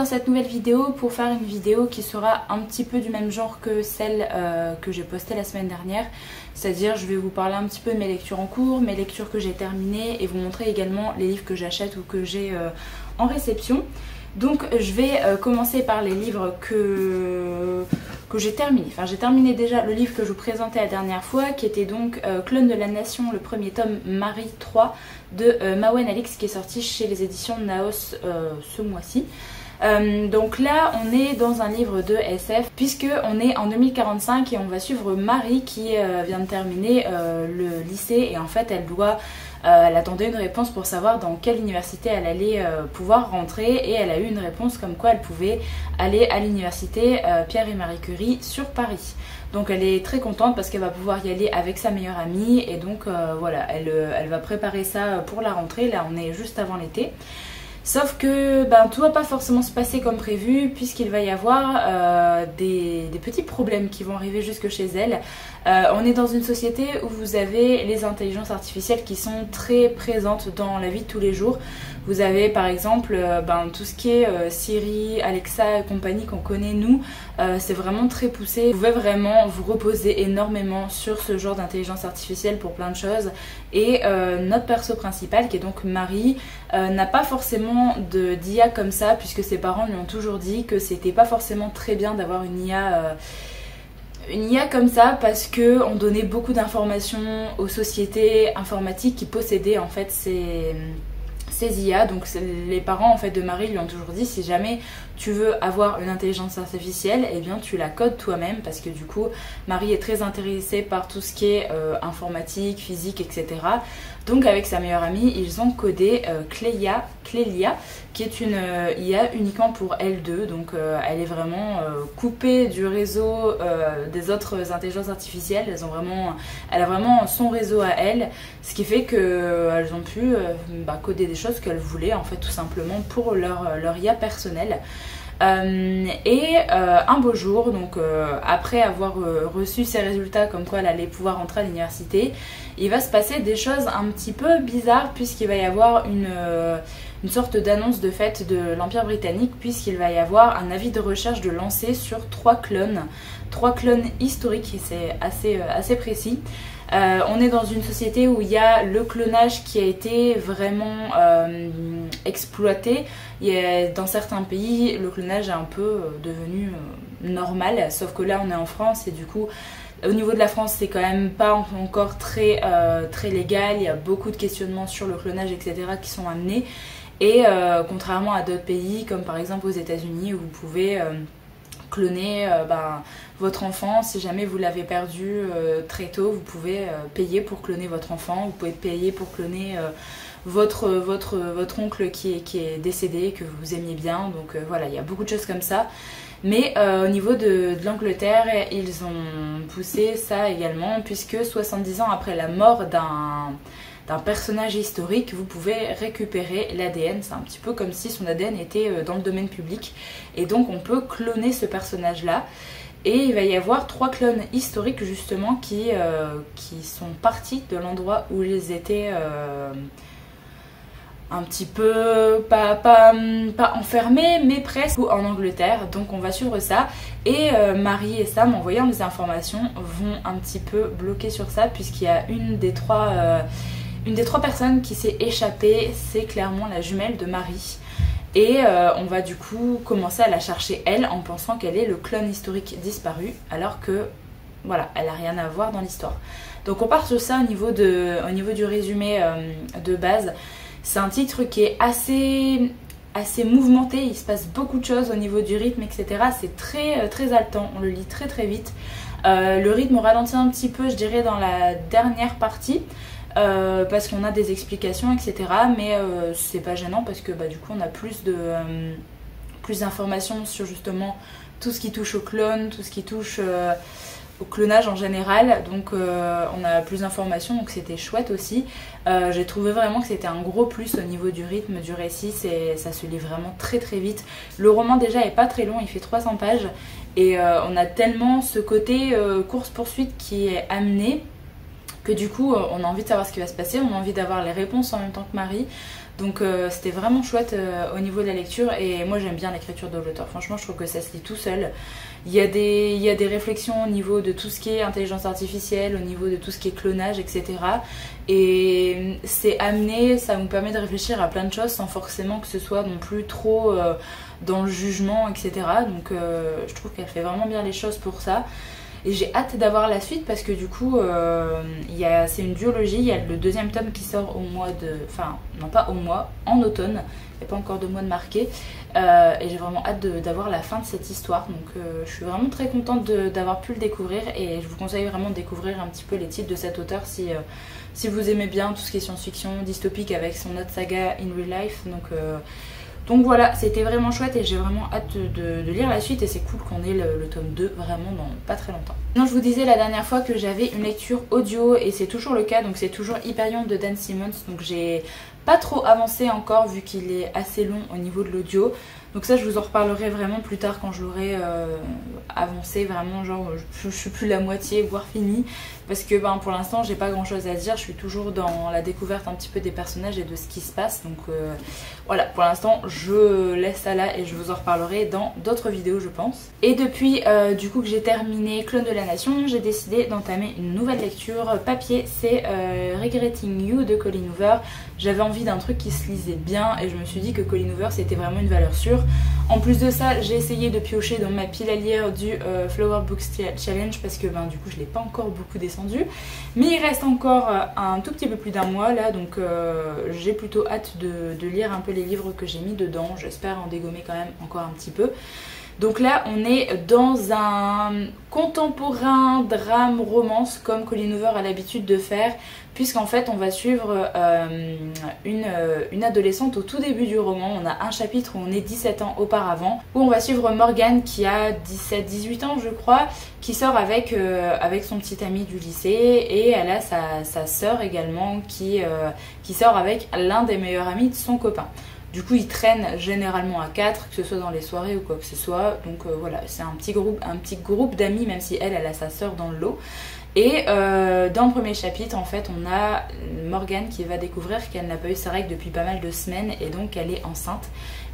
dans cette nouvelle vidéo pour faire une vidéo qui sera un petit peu du même genre que celle que j'ai postée la semaine dernière. C'est-à-dire je vais vous parler un petit peu de mes lectures en cours, mes lectures que j'ai terminées et vous montrer également les livres que j'achète ou que j'ai en réception. Donc je vais commencer par les livres que j'ai terminés. Enfin j'ai terminé déjà le livre que je vous présentais la dernière fois qui était donc Clone de la Nation, le premier tome Marie 3 de Mawen Alix qui est sorti chez les éditions Naos ce mois-ci. Donc là on est dans un livre de SF puisque on est en 2045 et on va suivre Marie qui vient de terminer le lycée et en fait elle attendait une réponse pour savoir dans quelle université elle allait pouvoir rentrer et elle a eu une réponse comme quoi elle pouvait aller à l'université Pierre et Marie Curie sur Paris. Donc elle est très contente parce qu'elle va pouvoir y aller avec sa meilleure amie et donc voilà, elle va préparer ça pour la rentrée. Là on est juste avant l'été. Sauf que tout va pas forcément se passer comme prévu puisqu'il va y avoir des petits problèmes qui vont arriver jusque chez elle. On est dans une société où vous avez les intelligences artificielles qui sont très présentes dans la vie de tous les jours. Vous avez par exemple tout ce qui est Siri, Alexa et compagnie qu'on connaît nous, c'est vraiment très poussé. Vous pouvez vraiment vous reposer énormément sur ce genre d'intelligence artificielle pour plein de choses. Et notre perso principal qui est donc Marie n'a pas forcément d'IA comme ça puisque ses parents lui ont toujours dit que c'était pas forcément très bien d'avoir une IA comme ça parce que on donnait beaucoup d'informations aux sociétés informatiques qui possédaient en fait ces IA. Donc les parents en fait de Marie lui ont toujours dit si jamais tu veux avoir une intelligence artificielle, eh bien tu la codes toi-même parce que du coup Marie est très intéressée par tout ce qui est informatique, physique, etc. Donc avec sa meilleure amie, ils ont codé Clélia, qui est une IA uniquement pour elles deux. Donc elle est vraiment coupée du réseau des autres intelligences artificielles. Elle a vraiment son réseau à elle, ce qui fait qu'elles ont pu coder des choses qu'elles voulaient en fait tout simplement pour leur IA personnelle. Un beau jour, donc après avoir reçu ses résultats comme quoi elle allait pouvoir entrer à l'université, il va se passer des choses un petit peu bizarres puisqu'il va y avoir une sorte d'annonce de fête de l'Empire britannique puisqu'il va y avoir un avis de recherche de lancer sur 3 clones historiques et c'est assez précis. On est dans une société où il y a le clonage qui a été vraiment exploité. Dans certains pays, le clonage est un peu devenu normal, sauf que là on est en France et du coup au niveau de la France c'est quand même pas encore très légal. Il y a beaucoup de questionnements sur le clonage etc. qui sont amenés et contrairement à d'autres pays comme par exemple aux États-Unis où vous pouvez cloner votre enfant, si jamais vous l'avez perdu très tôt, vous pouvez payer pour cloner votre enfant, vous pouvez payer pour cloner votre oncle qui est décédé, que vous aimiez bien, donc voilà, il y a beaucoup de choses comme ça. Mais au niveau de l'Angleterre, ils ont poussé ça également, puisque 70 ans après la mort d'un personnage historique, vous pouvez récupérer l'ADN. C'est un petit peu comme si son ADN était dans le domaine public. Et donc on peut cloner ce personnage-là. Et il va y avoir 3 clones historiques justement qui sont partis de l'endroit où ils étaient un petit peu, pas enfermés, mais presque en Angleterre. Donc on va suivre ça. Et Marie et Sam, en voyant les informations, vont un petit peu bloquer sur ça puisqu'il y a une des trois personnes qui s'est échappée, c'est clairement la jumelle de Marie. Et on va du coup commencer à la chercher elle en pensant qu'elle est le clone historique disparu alors que voilà, elle n'a rien à voir dans l'histoire. Donc on part sur ça au niveau du résumé de base. C'est un titre qui est assez mouvementé, il se passe beaucoup de choses au niveau du rythme etc. C'est très haletant, on le lit très vite. Le rythme ralentit un petit peu je dirais dans la dernière partie. Parce qu'on a des explications etc. Mais c'est pas gênant parce que du coup on a plus d'informations sur justement tout ce qui touche au clone, tout ce qui touche au clonage en général. Donc on a plus d'informations donc c'était chouette aussi. J'ai trouvé vraiment que c'était un gros plus au niveau du rythme du récit, ça se lit vraiment très vite. Le roman déjà est pas très long, il fait 300 pages et on a tellement ce côté course-poursuite qui est amené. que du coup on a envie de savoir ce qui va se passer, on a envie d'avoir les réponses en même temps que Marie. Donc c'était vraiment chouette au niveau de la lecture, et moi j'aime bien l'écriture de l'auteur. Franchement je trouve que ça se lit tout seul. Il y a des réflexions au niveau de tout ce qui est intelligence artificielle, au niveau de tout ce qui est clonage, etc. Et c'est amené, ça nous permet de réfléchir à plein de choses sans forcément que ce soit non plus trop dans le jugement, etc. Donc je trouve qu'elle fait vraiment bien les choses pour ça. Et j'ai hâte d'avoir la suite parce que du coup, c'est une duologie. Il y a le deuxième tome qui sort au mois de... Enfin, non pas au mois, en automne. Il n'y a pas encore de mois de marqué. Et j'ai vraiment hâte d'avoir la fin de cette histoire. Donc je suis vraiment très contente d'avoir pu le découvrir. Et je vous conseille vraiment de découvrir un petit peu les titres de cet auteur si vous aimez bien tout ce qui est science-fiction, dystopique avec son autre saga In Real Life. Donc voilà, c'était vraiment chouette et j'ai vraiment hâte de lire la suite, et c'est cool qu'on ait le tome 2 vraiment dans pas très longtemps. Non, je vous disais la dernière fois que j'avais une lecture audio, et c'est toujours le cas, donc c'est toujours Hyperion de Dan Simmons. Donc j'ai pas trop avancé encore vu qu'il est assez long au niveau de l'audio. Donc ça je vous en reparlerai vraiment plus tard quand je l'aurai avancé vraiment, genre je suis plus la moitié voire fini, parce que pour l'instant j'ai pas grand chose à dire, je suis toujours dans la découverte un petit peu des personnages et de ce qui se passe. Donc voilà, pour l'instant je laisse ça là et je vous en reparlerai dans d'autres vidéos je pense. Et depuis du coup que j'ai terminé Clone de la Nation, j'ai décidé d'entamer une nouvelle lecture papier, c'est Regretting You de Colleen Hoover. J'avais envie d'un truc qui se lisait bien et je me suis dit que Colleen Hoover c'était vraiment une valeur sûre. En plus de ça, j'ai essayé de piocher dans ma pile à lire du Flower Books Challenge parce que du coup je l'ai pas encore beaucoup descendu. Mais il reste encore un tout petit peu plus d'un mois là, donc j'ai plutôt hâte de lire un peu les livres que j'ai mis dedans. J'espère en dégommer quand même encore un petit peu. Donc là on est dans un contemporain drame romance comme Colleen Hoover a l'habitude de faire, puisqu'en fait on va suivre une adolescente au tout début du roman. On a un chapitre où on est 17 ans auparavant, où on va suivre Morgane qui a 17-18 ans je crois, qui sort avec son petit ami du lycée, et elle a sa sœur également qui sort avec l'un des meilleurs amis de son copain. Du coup ils traînent généralement à 4, que ce soit dans les soirées ou quoi que ce soit. Donc voilà, c'est un petit groupe d'amis, même si elle a sa sœur dans le lot. Et dans le premier chapitre en fait on a Morgane qui va découvrir qu'elle n'a pas eu sa règle depuis pas mal de semaines, et donc elle est enceinte.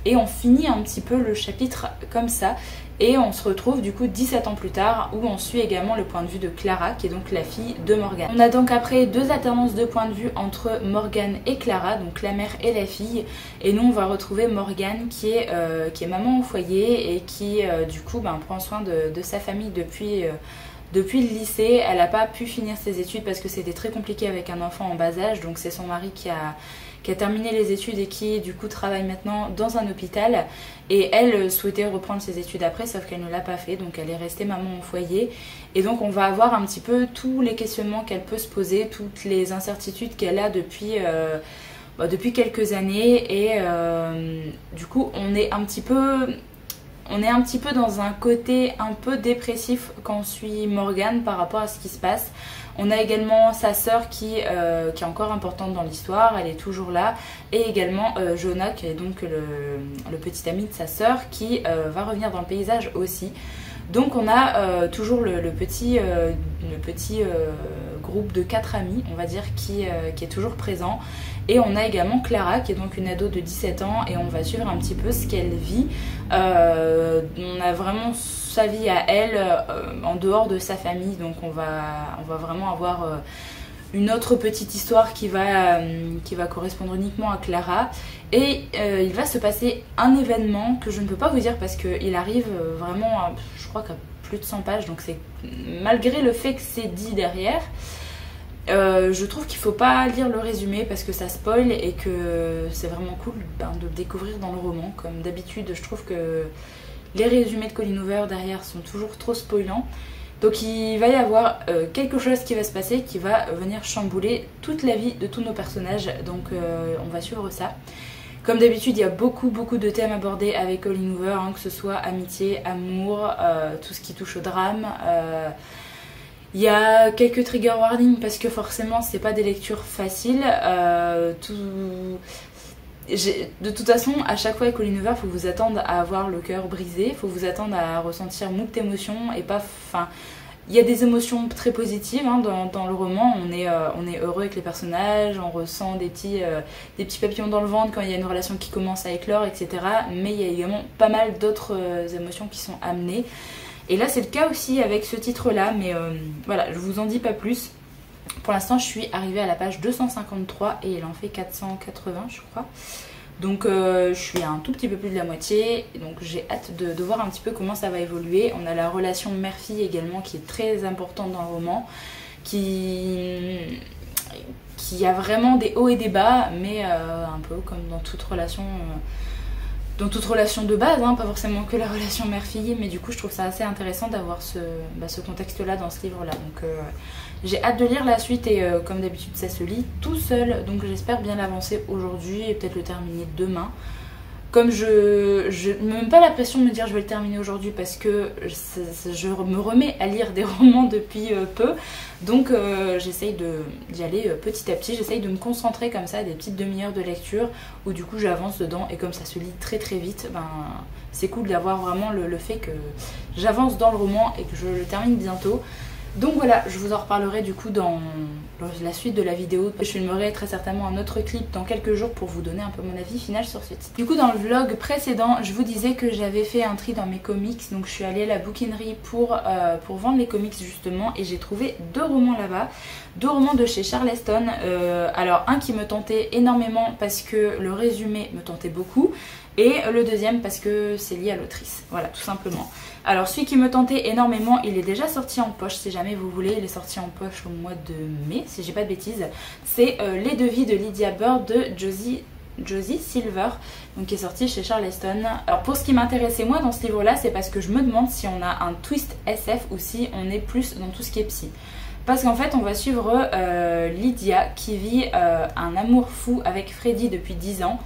Et on finit un petit peu le chapitre comme ça, et on se retrouve du coup 17 ans plus tard, où on suit également le point de vue de Clara qui est donc la fille de Morgane. On a donc après deux alternances de points de vue entre Morgane et Clara, donc la mère et la fille, et nous on va retrouver Morgane qui est maman au foyer et qui du coup prend soin de sa famille depuis le lycée. Elle n'a pas pu finir ses études parce que c'était très compliqué avec un enfant en bas âge, donc c'est son mari qui a terminé les études et qui du coup travaille maintenant dans un hôpital, et elle souhaitait reprendre ses études après, sauf qu'elle ne l'a pas fait, donc elle est restée maman au foyer. Et donc on va avoir un petit peu tous les questionnements qu'elle peut se poser, toutes les incertitudes qu'elle a depuis quelques années, et du coup on est un petit peu dans un côté un peu dépressif quand on suit Morgane par rapport à ce qui se passe. On a également sa sœur qui est encore importante dans l'histoire, elle est toujours là, et également Jonah qui est donc le petit ami de sa sœur qui va revenir dans le paysage aussi. Donc on a toujours le petit groupe de 4 amis, on va dire, qui est toujours présent. Et on a également Clara qui est donc une ado de 17 ans, et on va suivre un petit peu ce qu'elle vit. On a vraiment sa vie à elle en dehors de sa famille, donc on va vraiment avoir une autre petite histoire qui va correspondre uniquement à Clara. Et il va se passer un événement que je ne peux pas vous dire parce qu'il arrive vraiment je crois qu'à plus de 100 pages, donc c'est malgré le fait que c'est dit derrière. Je trouve qu'il faut pas lire le résumé parce que ça spoil, et que c'est vraiment cool de le découvrir dans le roman. Comme d'habitude je trouve que les résumés de Colleen Hoover derrière sont toujours trop spoilants. Donc il va y avoir quelque chose qui va se passer qui va venir chambouler toute la vie de tous nos personnages. Donc on va suivre ça. Comme d'habitude, il y a beaucoup de thèmes abordés avec Colleen Hoover, que ce soit amitié, amour, tout ce qui touche au drame. Il y a quelques trigger warnings parce que forcément c'est pas des lectures faciles. De toute façon, à chaque fois avec Colleen Hoover, il faut vous attendre à avoir le cœur brisé, il faut vous attendre à ressentir moult émotions, et pas, Il y a des émotions très positives hein, dans le roman, on est heureux avec les personnages, on ressent des petits papillons dans le ventre quand il y a une relation qui commence à éclore, etc. Mais il y a également pas mal d'autres émotions qui sont amenées. Et là c'est le cas aussi avec ce titre-là, mais voilà, je vous en dis pas plus. Pour l'instant je suis arrivée à la page 253 et il en fait 480 je crois. Donc je suis un tout petit peu plus de la moitié, donc j'ai hâte de voir un petit peu comment ça va évoluer. On a la relation mère-fille également qui est très importante dans le roman, qui a vraiment des hauts et des bas, mais un peu comme dans toute relation de base, hein, pas forcément que la relation mère-fille, mais du coup je trouve ça assez intéressant d'avoir ce contexte-là dans ce livre-là. Donc j'ai hâte de lire la suite et comme d'habitude ça se lit tout seul, donc j'espère bien l'avancer aujourd'hui et peut-être le terminer demain. Comme je ne me mets pas la pression de me dire je vais le terminer aujourd'hui parce que je me remets à lire des romans depuis peu, donc j'essaye d'y aller petit à petit, j'essaye de me concentrer comme ça, des petites demi-heures de lecture où du coup j'avance dedans et comme ça se lit très très vite, ben, c'est cool d'avoir vraiment le fait que j'avance dans le roman et que je le termine bientôt. Donc voilà, je vous en reparlerai du coup dans la suite de la vidéo. Je filmerai très certainement un autre clip dans quelques jours pour vous donner un peu mon avis final sur ce titre. Du coup dans le vlog précédent, je vous disais que j'avais fait un tri dans mes comics. Donc je suis allée à la bouquinerie pour vendre les comics justement. Et j'ai trouvé 2 romans là-bas. 2 romans de chez Charleston. Alors un qui me tentait énormément parce que le résumé me tentait beaucoup. Et le deuxième parce que c'est lié à l'autrice, voilà tout simplement. Alors celui qui me tentait énormément, il est déjà sorti en poche si jamais vous voulez, il est sorti en poche au mois de mai si j'ai pas de bêtises. C'est Les Devis de Lydia Bird de Josie Silver, donc qui est sorti chez Charleston. Alors pour ce qui m'intéressait moi dans ce livre là, c'est parce que je me demande si on a un twist SF ou si on est plus dans tout ce qui est psy. Parce qu'en fait on va suivre Lydia qui vit un amour fou avec Freddy depuis 10 ans.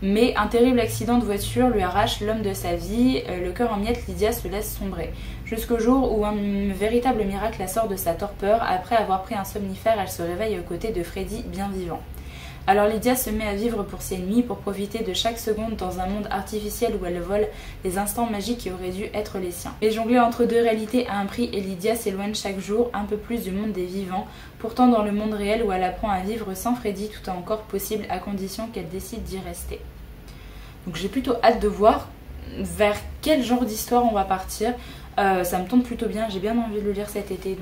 Mais un terrible accident de voiture lui arrache l'homme de sa vie, le cœur en miettes, Lydia se laisse sombrer. Jusqu'au jour où un véritable miracle la sort de sa torpeur, après avoir pris un somnifère, elle se réveille aux côtés de Freddy bien vivant. Alors Lydia se met à vivre pour ses nuits, pour profiter de chaque seconde dans un monde artificiel où elle vole les instants magiques qui auraient dû être les siens. Mais jongler entre 2 réalités à un prix et Lydia s'éloigne chaque jour un peu plus du monde des vivants, pourtant dans le monde réel où elle apprend à vivre sans Freddy tout est encore possible à condition qu'elle décide d'y rester. Donc j'ai plutôt hâte de voir vers quel genre d'histoire on va partir. Ça me tente plutôt bien, j'ai bien envie de le lire cet été,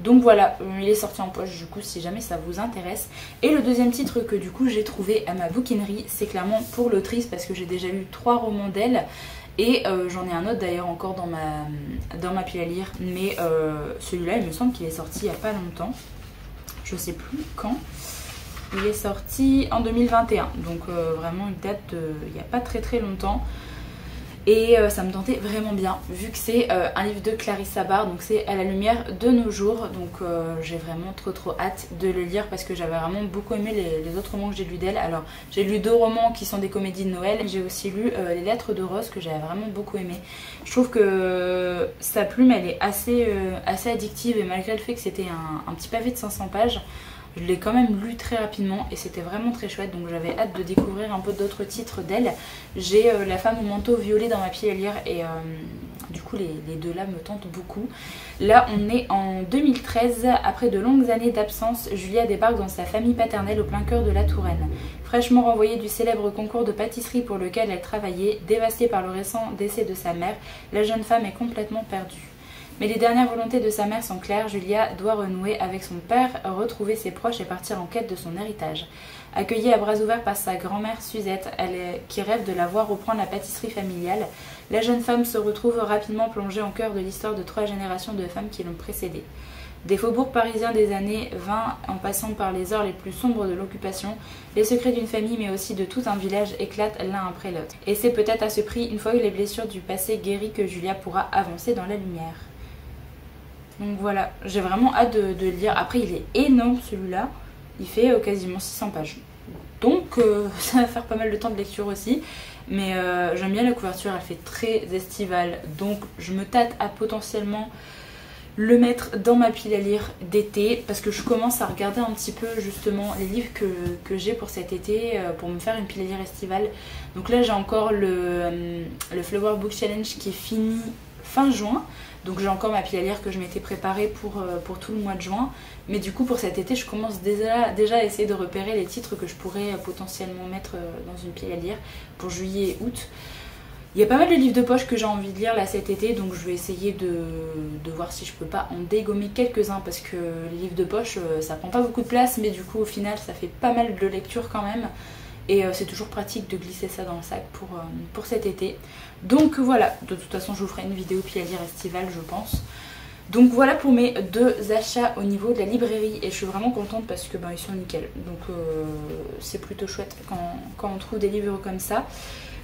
donc voilà, il est sorti en poche du coup si jamais ça vous intéresse. Et le deuxième titre que du coup j'ai trouvé à ma bouquinerie, c'est clairement pour l'autrice parce que j'ai déjà lu 3 romans d'elle. Et j'en ai un autre d'ailleurs encore dans ma pile à lire. Mais celui-là il me semble qu'il est sorti il n'y a pas longtemps. Je sais plus quand. Il est sorti en 2021. Donc vraiment il date il n'y a pas très très longtemps. Et ça me tentait vraiment bien vu que c'est un livre de Clarissa Bard, donc c'est À la lumière de nos jours. Donc j'ai vraiment trop hâte de le lire parce que j'avais vraiment beaucoup aimé les autres romans que j'ai lus d'elle. Alors j'ai lu 2 romans qui sont des comédies de Noël, j'ai aussi lu Les Lettres de Rose que j'avais vraiment beaucoup aimé. Je trouve que sa plume elle est assez addictive et malgré le fait que c'était un petit pavé de 500 pages, je l'ai quand même lu très rapidement et c'était vraiment très chouette, donc j'avais hâte de découvrir un peu d'autres titres d'elle. J'ai La femme au manteau violet dans ma pile à lire et du coup les 2 là me tentent beaucoup. Là on est en 2013, après de longues années d'absence, Julia débarque dans sa famille paternelle au plein cœur de la Touraine. Fraîchement renvoyée du célèbre concours de pâtisserie pour lequel elle travaillait, dévastée par le récent décès de sa mère, la jeune femme est complètement perdue. Mais les dernières volontés de sa mère sont claires, Julia doit renouer avec son père, retrouver ses proches et partir en quête de son héritage. Accueillie à bras ouverts par sa grand-mère Suzette, qui rêve de la voir reprendre la pâtisserie familiale, la jeune femme se retrouve rapidement plongée en cœur de l'histoire de 3 générations de femmes qui l'ont précédée. Des faubourgs parisiens des années 20 en passant par les heures les plus sombres de l'occupation, les secrets d'une famille mais aussi de tout un village éclatent l'un après l'autre. Et c'est peut-être à ce prix, une fois que les blessures du passé guéries, que Julia pourra avancer dans la lumière. Donc voilà, j'ai vraiment hâte de le lire. Après il est énorme celui-là, il fait quasiment 600 pages. Donc ça va faire pas mal de temps de lecture aussi. Mais j'aime bien la couverture, elle fait très estivale. Donc je me tâte à potentiellement le mettre dans ma pile à lire d'été. Parce que je commence à regarder un petit peu justement les livres que j'ai pour cet été. Pour me faire une pile à lire estivale. Donc là j'ai encore le Flower Book Challenge qui est fini fin juin. Donc j'ai encore ma pile à lire que je m'étais préparée pour tout le mois de juin. Mais du coup pour cet été je commence déjà à essayer de repérer les titres que je pourrais potentiellement mettre dans une pile à lire pour juillet et août. Il y a pas mal de livres de poche que j'ai envie de lire là cet été, donc je vais essayer de voir si je peux pas en dégommer quelques-uns parce que les livres de poche ça prend pas beaucoup de place, mais du coup au final ça fait pas mal de lecture quand même. Et c'est toujours pratique de glisser ça dans le sac pour cet été. Donc voilà, de toute façon je vous ferai une vidéo pile à lire estivale je pense. Donc voilà pour mes 2 achats au niveau de la librairie et je suis vraiment contente parce que ils sont nickel. Donc c'est plutôt chouette quand on trouve des livres comme ça.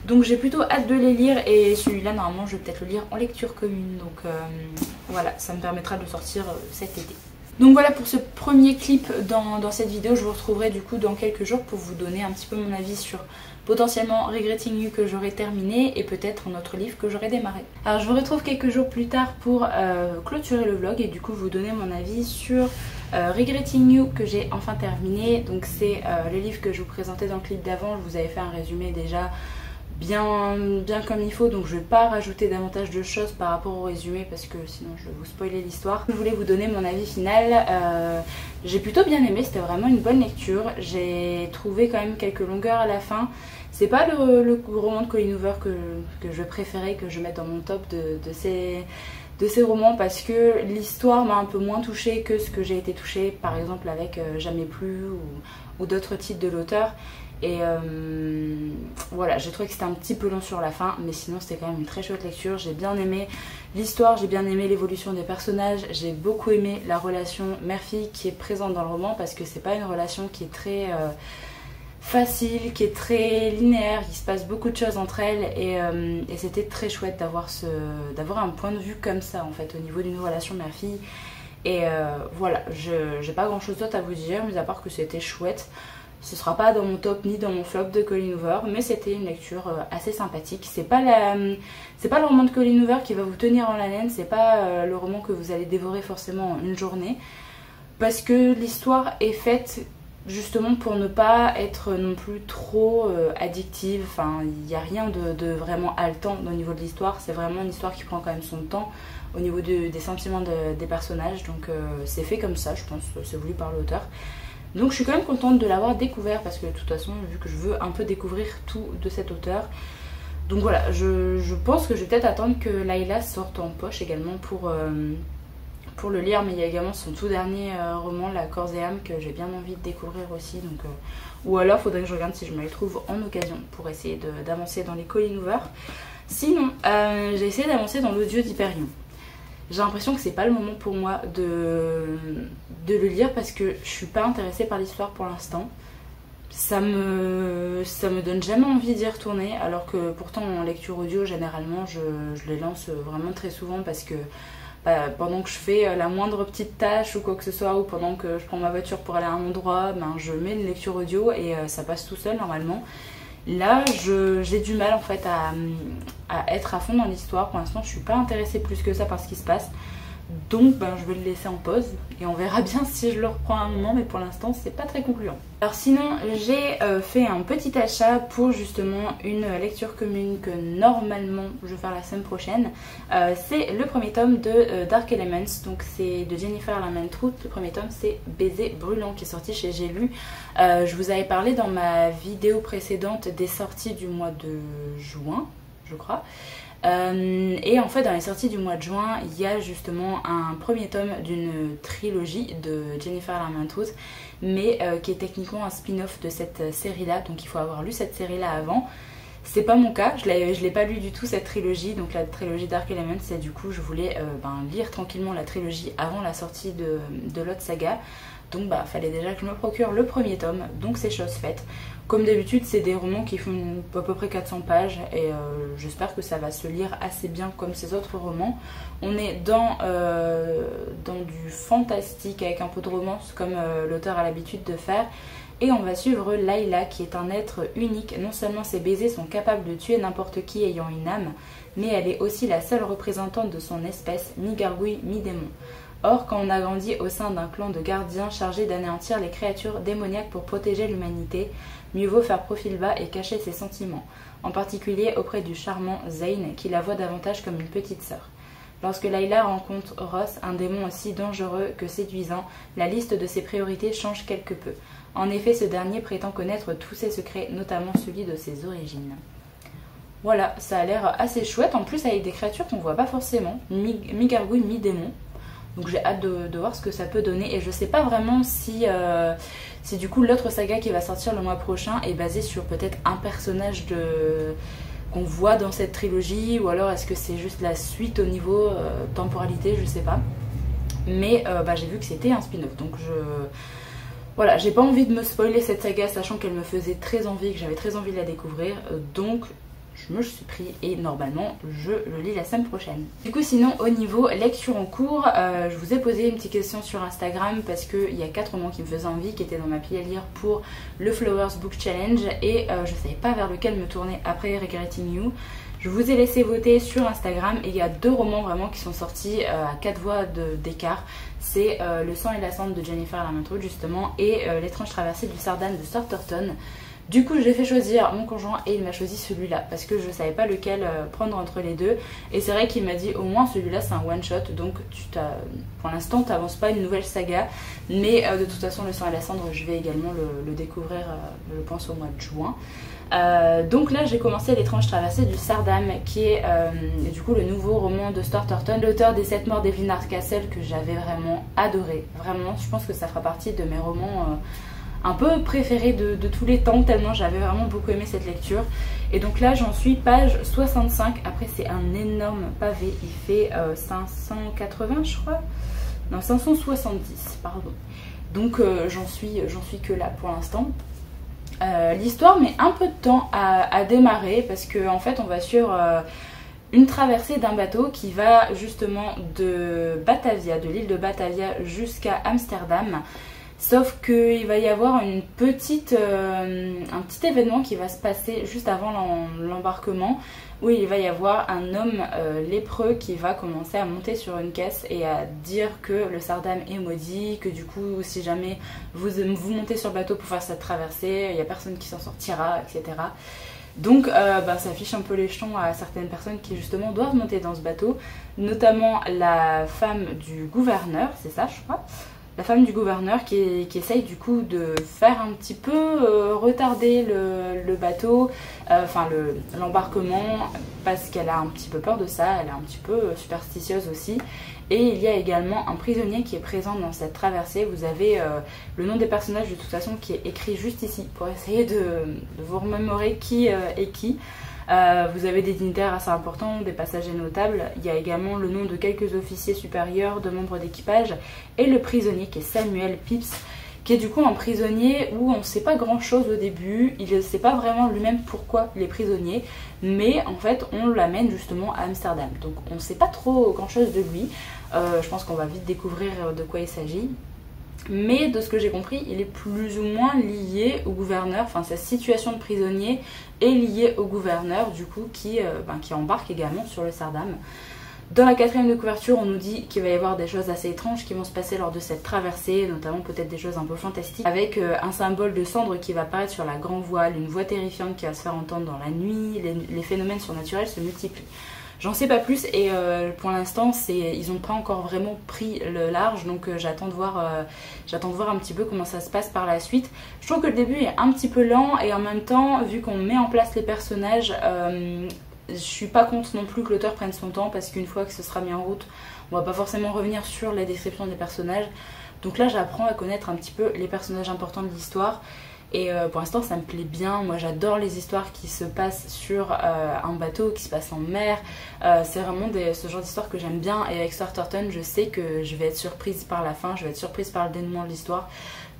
Donc j'ai plutôt hâte de les lire et celui-là normalement je vais peut-être le lire en lecture commune. Donc voilà, ça me permettra de le sortir cet été. Donc voilà pour ce premier clip dans cette vidéo. Je vous retrouverai du coup dans quelques jours pour vous donner un petit peu mon avis sur potentiellement Regretting You que j'aurai terminé et peut-être un autre livre que j'aurai démarré. Alors je vous retrouve quelques jours plus tard pour clôturer le vlog et du coup vous donner mon avis sur Regretting You que j'ai enfin terminé. Donc c'est le livre que je vous présentais dans le clip d'avant. Je vous avais fait un résumé déjà bien comme il faut, donc je vais pas rajouter davantage de choses par rapport au résumé parce que sinon je vais vous spoiler l'histoire. Je voulais vous donner mon avis final. J'ai plutôt bien aimé, c'était vraiment une bonne lecture. J'ai trouvé quand même quelques longueurs à la fin. C'est pas le roman de Colleen Hoover que je préférais, que je mette dans mon top de ces romans parce que l'histoire m'a un peu moins touchée que ce que j'ai été touchée par exemple avec Jamais plus ou d'autres titres de l'auteur. Et voilà, j'ai trouvé que c'était un petit peu long sur la fin, mais sinon c'était quand même une très chouette lecture. J'ai bien aimé l'histoire, j'ai bien aimé l'évolution des personnages, j'ai beaucoup aimé la relation mère-fille qui est présente dans le roman parce que c'est pas une relation qui est très facile, qui est très linéaire, il se passe beaucoup de choses entre elles et c'était très chouette d'avoir un point de vue comme ça en fait au niveau d'une relation mère-fille. Et voilà, j'ai pas grand chose d'autre à vous dire, mis à part que c'était chouette. Ce sera pas dans mon top ni dans mon flop de Colleen Hoover, mais c'était une lecture assez sympathique. C'est pas le roman de Colleen Hoover qui va vous tenir en haleine, c'est pas le roman que vous allez dévorer forcément en une journée, parce que l'histoire est faite justement pour ne pas être non plus trop addictive. Enfin, il n'y a rien de vraiment haletant au niveau de l'histoire, c'est vraiment une histoire qui prend quand même son temps au niveau des sentiments des personnages, donc c'est fait comme ça, je pense, c'est voulu par l'auteur. Donc je suis quand même contente de l'avoir découvert parce que de toute façon vu que je veux un peu découvrir tout de cet auteur. Donc voilà, je pense que je vais peut-être attendre que Layla sorte en poche également pour le lire. Mais il y a également son tout dernier roman, La Corps et âme, que j'ai bien envie de découvrir aussi. Donc, ou alors il faudrait que je regarde si je me les trouve en occasion pour essayer d'avancer dans les Colleen Hoover. Sinon j'ai essayé d'avancer dans l'audio d'Hyperion. J'ai l'impression que c'est pas le moment pour moi de le lire parce que je suis pas intéressée par l'histoire pour l'instant. Ça me donne jamais envie d'y retourner, alors que pourtant en lecture audio généralement je les lance vraiment très souvent parce que pendant que je fais la moindre petite tâche ou quoi que ce soit, ou pendant que je prends ma voiture pour aller à un endroit, je mets une lecture audio et ça passe tout seul normalement. Là, j'ai du mal en fait à être à fond dans l'histoire. Pour l'instant, je suis pas intéressée plus que ça par ce qui se passe. Donc, je vais le laisser en pause et on verra bien si je le reprends à un moment. Mais pour l'instant, c'est pas très concluant. Alors sinon, j'ai fait un petit achat pour justement une lecture commune que normalement je vais faire la semaine prochaine. C'est le premier tome de Dark Elements. Donc c'est de Jennifer Larmentrouth. Le premier tome, c'est Baiser brûlant qui est sorti chez J'ai lu. Je vous avais parlé dans ma vidéo précédente des sorties du mois de juin, je crois. Et en fait dans les sorties du mois de juin il y a justement un premier tome d'une trilogie de Jennifer Larmentrouth, mais qui est techniquement un spin-off de cette série là, donc il faut avoir lu cette série là avant. C'est pas mon cas, je l'ai pas lu du tout cette trilogie, donc la trilogie Dark Elements, et du coup je voulais lire tranquillement la trilogie avant la sortie de l'autre saga. Donc fallait déjà que je me procure le premier tome, donc c'est chose faite. Comme d'habitude c'est des romans qui font à peu près 400 pages et j'espère que ça va se lire assez bien comme ces autres romans. On est dans du fantastique avec un peu de romance comme l'auteur a l'habitude de faire. Et on va suivre Layla qui est un être unique. Non seulement ses baisers sont capables de tuer n'importe qui ayant une âme, mais elle est aussi la seule représentante de son espèce, mi-gargouille, mi-démon. Or, quand on a grandi au sein d'un clan de gardiens chargés d'anéantir les créatures démoniaques pour protéger l'humanité, mieux vaut faire profil bas et cacher ses sentiments, en particulier auprès du charmant Zane qui la voit davantage comme une petite sœur. Lorsque Layla rencontre Ross, un démon aussi dangereux que séduisant, la liste de ses priorités change quelque peu. En effet, ce dernier prétend connaître tous ses secrets, notamment celui de ses origines. Voilà, ça a l'air assez chouette, en plus avec des créatures qu'on voit pas forcément, mi-gargouille, mi-démon. Donc j'ai hâte de voir ce que ça peut donner, et je sais pas vraiment si du coup l'autre saga qui va sortir le mois prochain est basée sur peut-être un personnage qu'on voit dans cette trilogie, ou alors est-ce que c'est juste la suite au niveau temporalité, je sais pas. Mais j'ai vu que c'était un spin-off, donc voilà, j'ai pas envie de me spoiler cette saga, sachant qu'elle me faisait très envie, que j'avais très envie de la découvrir, donc je me suis pris et normalement je le lis la semaine prochaine. Du coup sinon au niveau lecture en cours, je vous ai posé une petite question sur Instagram parce qu'il y a 4 romans qui me faisaient envie, qui étaient dans ma pile à lire pour le Flowers Book Challenge, et je savais pas vers lequel me tourner après Regretting You. Je vous ai laissé voter sur Instagram et il y a 2 romans vraiment qui sont sortis à 4 voix d'écart. C'est Le sang et la cendre de Jennifer Lamantrud justement, et L'étrange traversée du Sardane de Sorterton. Du coup, j'ai fait choisir mon conjoint et il m'a choisi celui-là parce que je savais pas lequel prendre entre les deux. Et c'est vrai qu'il m'a dit au moins celui-là c'est un one-shot, donc pour l'instant tu n'avances pas une nouvelle saga. Mais de toute façon, Le sang et la cendre, je vais également le découvrir, je pense, au mois de juin. Donc là j'ai commencé L'étrange traversée du Sardane, qui est du coup le nouveau roman de Stuart Turton, l'auteur des 7 morts d'Evelyn Hardcastle, que j'avais vraiment adoré. Vraiment, je pense que ça fera partie de mes romans un peu préférés de tous les temps, tellement j'avais vraiment beaucoup aimé cette lecture. Et donc là j'en suis page 65, après c'est un énorme pavé, il fait 580 je crois, non 570 pardon. Donc j'en suis que là pour l'instant. L'histoire met un peu de temps à démarrer parce que en fait on va sur une traversée d'un bateau qui va justement de Batavia, de l'île de Batavia jusqu'à Amsterdam. Sauf qu'il va y avoir un petit événement qui va se passer juste avant l'embarquement, où il va y avoir un homme lépreux qui va commencer à monter sur une caisse et à dire que le Sardane est maudit, que du coup si jamais vous montez sur le bateau pour faire cette traversée, il n'y a personne qui s'en sortira, etc. Donc ça affiche un peu les jetons à certaines personnes qui justement doivent monter dans ce bateau, notamment la femme du gouverneur, c'est ça je crois, la femme du gouverneur qui essaye du coup de faire un petit peu retarder le bateau, l'embarquement, parce qu'elle a un petit peu peur de ça, elle est un petit peu superstitieuse aussi. Et il y a également un prisonnier qui est présent dans cette traversée. Vous avez le nom des personnages de toute façon qui est écrit juste ici pour essayer de vous remémorer qui est qui. Vous avez des dignitaires assez importants, des passagers notables. Il y a également le nom de quelques officiers supérieurs, de membres d'équipage, et le prisonnier qui est Samuel Pepys, qui est du coup un prisonnier où on ne sait pas grand chose au début. Il ne sait pas vraiment lui-même pourquoi il est prisonnier, mais en fait on l'amène justement à Amsterdam. Donc on ne sait pas trop grand chose de lui. Je pense qu'on va vite découvrir de quoi il s'agit. Mais de ce que j'ai compris, il est plus ou moins lié au gouverneur, enfin sa situation de prisonnier est liée au gouverneur du coup qui embarque également sur le Sardane. Dans la 4e de couverture, on nous dit qu'il va y avoir des choses assez étranges qui vont se passer lors de cette traversée, notamment peut-être des choses un peu fantastiques, avec un symbole de cendre qui va apparaître sur la grand voile, une voix terrifiante qui va se faire entendre dans la nuit, les phénomènes surnaturels se multiplient. J'en sais pas plus et pour l'instant ils n'ont pas encore vraiment pris le large, donc j'attends de voir un petit peu comment ça se passe par la suite. Je trouve que le début est un petit peu lent et en même temps, vu qu'on met en place les personnages, je suis pas contre non plus que l'auteur prenne son temps, parce qu'une fois que ce sera mis en route, on va pas forcément revenir sur la description des personnages. Donc là j'apprends à connaître un petit peu les personnages importants de l'histoire. Et pour l'instant ça me plaît bien. Moi j'adore les histoires qui se passent sur un bateau, qui se passent en mer. C'est vraiment ce genre d'histoire que j'aime bien. Et avec Stuart Turton, je sais que je vais être surprise par la fin, je vais être surprise par le dénouement de l'histoire.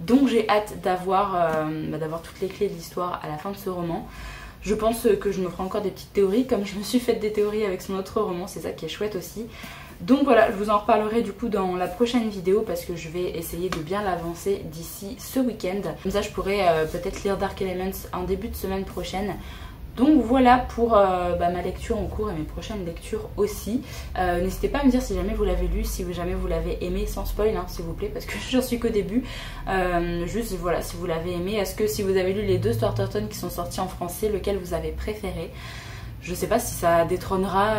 Donc j'ai hâte d'avoir toutes les clés de l'histoire à la fin de ce roman. Je pense que je me ferai encore des petites théories, comme je me suis fait des théories avec son autre roman, c'est ça qui est chouette aussi. Donc voilà, je vous en reparlerai du coup dans la prochaine vidéo, parce que je vais essayer de bien l'avancer d'ici ce week-end. Comme ça je pourrai peut-être lire Dark Elements en début de semaine prochaine. Donc voilà pour ma lecture en cours et mes prochaines lectures aussi. N'hésitez pas à me dire si jamais vous l'avez lu, si jamais vous l'avez aimé, sans spoil hein, s'il vous plaît, parce que j'en suis qu'au début. Juste voilà, si vous l'avez aimé, est-ce que si vous avez lu les 2 Stuart Turton qui sont sortis en français, lequel vous avez préféré? Je sais pas si ça détrônera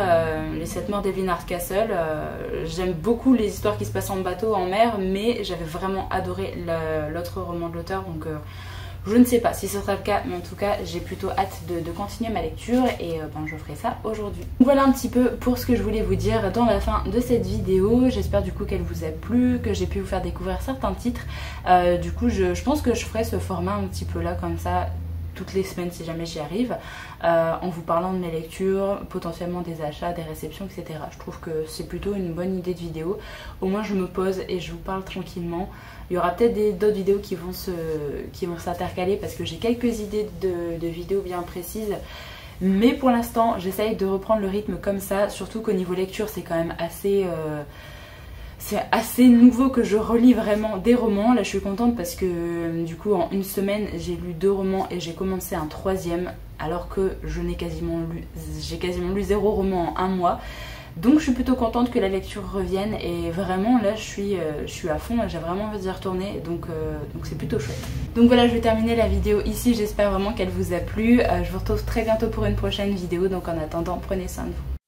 les 7 morts d'Evelyn Hardcastle. J'aime beaucoup les histoires qui se passent en bateau, en mer, mais j'avais vraiment adoré l'autre roman de l'auteur, donc je ne sais pas si ce sera le cas, mais en tout cas j'ai plutôt hâte de continuer ma lecture et je ferai ça aujourd'hui. Voilà un petit peu pour ce que je voulais vous dire dans la fin de cette vidéo. J'espère du coup qu'elle vous a plu, que j'ai pu vous faire découvrir certains titres. Du coup je pense que je ferai ce format un petit peu là comme ça toutes les semaines si jamais j'y arrive, en vous parlant de mes lectures, potentiellement des achats, des réceptions, etc. Je trouve que c'est plutôt une bonne idée de vidéo. Au moins je me pose et je vous parle tranquillement. Il y aura peut-être d'autres vidéos qui vont s'intercaler parce que j'ai quelques idées de vidéos bien précises. Mais pour l'instant j'essaye de reprendre le rythme comme ça, surtout qu'au niveau lecture c'est quand même assez... c'est assez nouveau que je relis vraiment des romans. Là je suis contente parce que du coup en une semaine j'ai lu 2 romans et j'ai commencé un 3e, alors que j'ai quasiment lu 0 roman en 1 mois. Donc je suis plutôt contente que la lecture revienne et vraiment là je suis à fond, j'ai vraiment envie d'y retourner, donc c'est plutôt chouette. Donc voilà, je vais terminer la vidéo ici, j'espère vraiment qu'elle vous a plu. Je vous retrouve très bientôt pour une prochaine vidéo, donc en attendant prenez soin de vous.